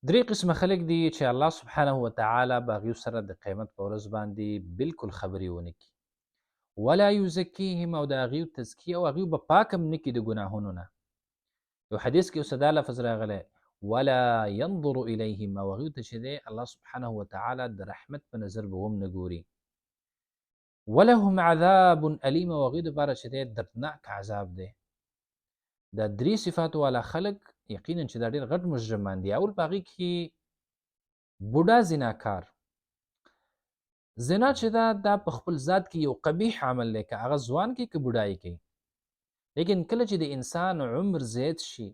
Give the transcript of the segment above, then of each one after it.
درې قسمه خلک دي چې الله سبحانه وتعالی به هغوی سره د قیامت په ورځ باندې بالکل خبرې ونه کړي. ولا یزکیهم، او د هغوی تزکیه او هغوی به پاک هم نه کړي د ګناهونو نه. یو حدیث کې اوس دا لفظ راغلی، ولا ينظر الیهم، او هغوی ته چې دی الله سبحانه وتعالی د رحمت په نظر به هم نه ګوري. ولهم عذاب الیم، او هغوی دپاره چې دی دردناک عذاب دی. دا درې صفاتو والا خلک یقینا چې دا ډېر غټ مجرمان دي. اول په هغې کې بوډا زناکار. زنا چې دا په خپل ذات کې یو قبیح عمل دی، که هغه ځوان کې که بوډایي کوي. لیکن کله چې د انسان عمر زیات شي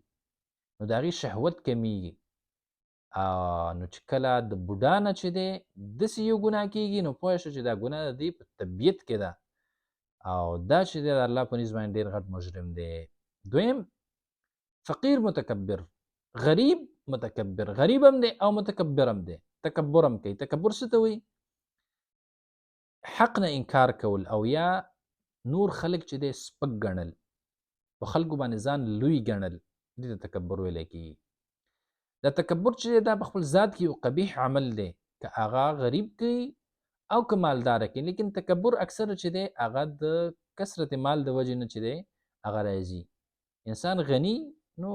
نو د هغې شهوت کمیږي، نو چې کله د بوډا نه چې دی داسې یو ګناه کېږي نو پوه شه چې دا ګناه د دې په طبیعت کې ده، او دا چې دی د الله په نزد باندې ډېر غټ مجرم دی. دویم فقیر متکبر، غریب متکبر، غریب هم دی او متکبر هم دی، تکبر هم کوي. تکبر څه ته وایي؟ حق نه انکار کول، او یا نور خلک چې دی سپک ګڼل، په خلکو باندې ځان لوی ګڼل، دې ته تکبر ویلی کېږي. دا تکبر چې دی دا په خپل ذات کې یو قبیح عمل دی، که هغه غریب کوي او که مالداره کوي. لیکن تکبر اکثره چې دی هغه د کثرت مال د وجې نه چې دی هغه راځي. انسان غني نو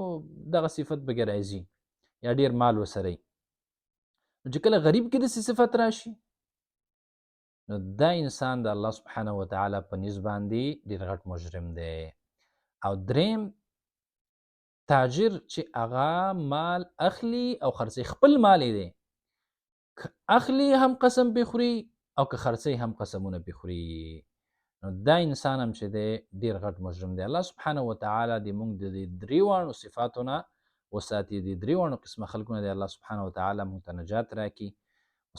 دغه صفت به راځي، یا ډیر مال وسره وي. نو چې کله غریب کې داسې صفت راشي نو دا انسان د الله سبحانه وتعالی په نزد باندې ډیر غټ مجرم دی. او دریم تاجر چې هغه مال اخلي او خرڅوي، خپل مال دی، که اخلي هم قسم پې خوري او که خرڅوي هم قسمونه پې خوري. نو دا انسان هم چې دی ډیر غټ مجرم دی. الله سبحانه وتعالی دې موږ د دې درې واړو صفاتو نه وساتي، دې درې واړو قسمه خلکو نه دې الله سبحانه وتعالی موږ ته نجات راکړي.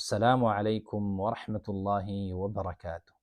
السلام علیکم ورحمة الله وبرکاته.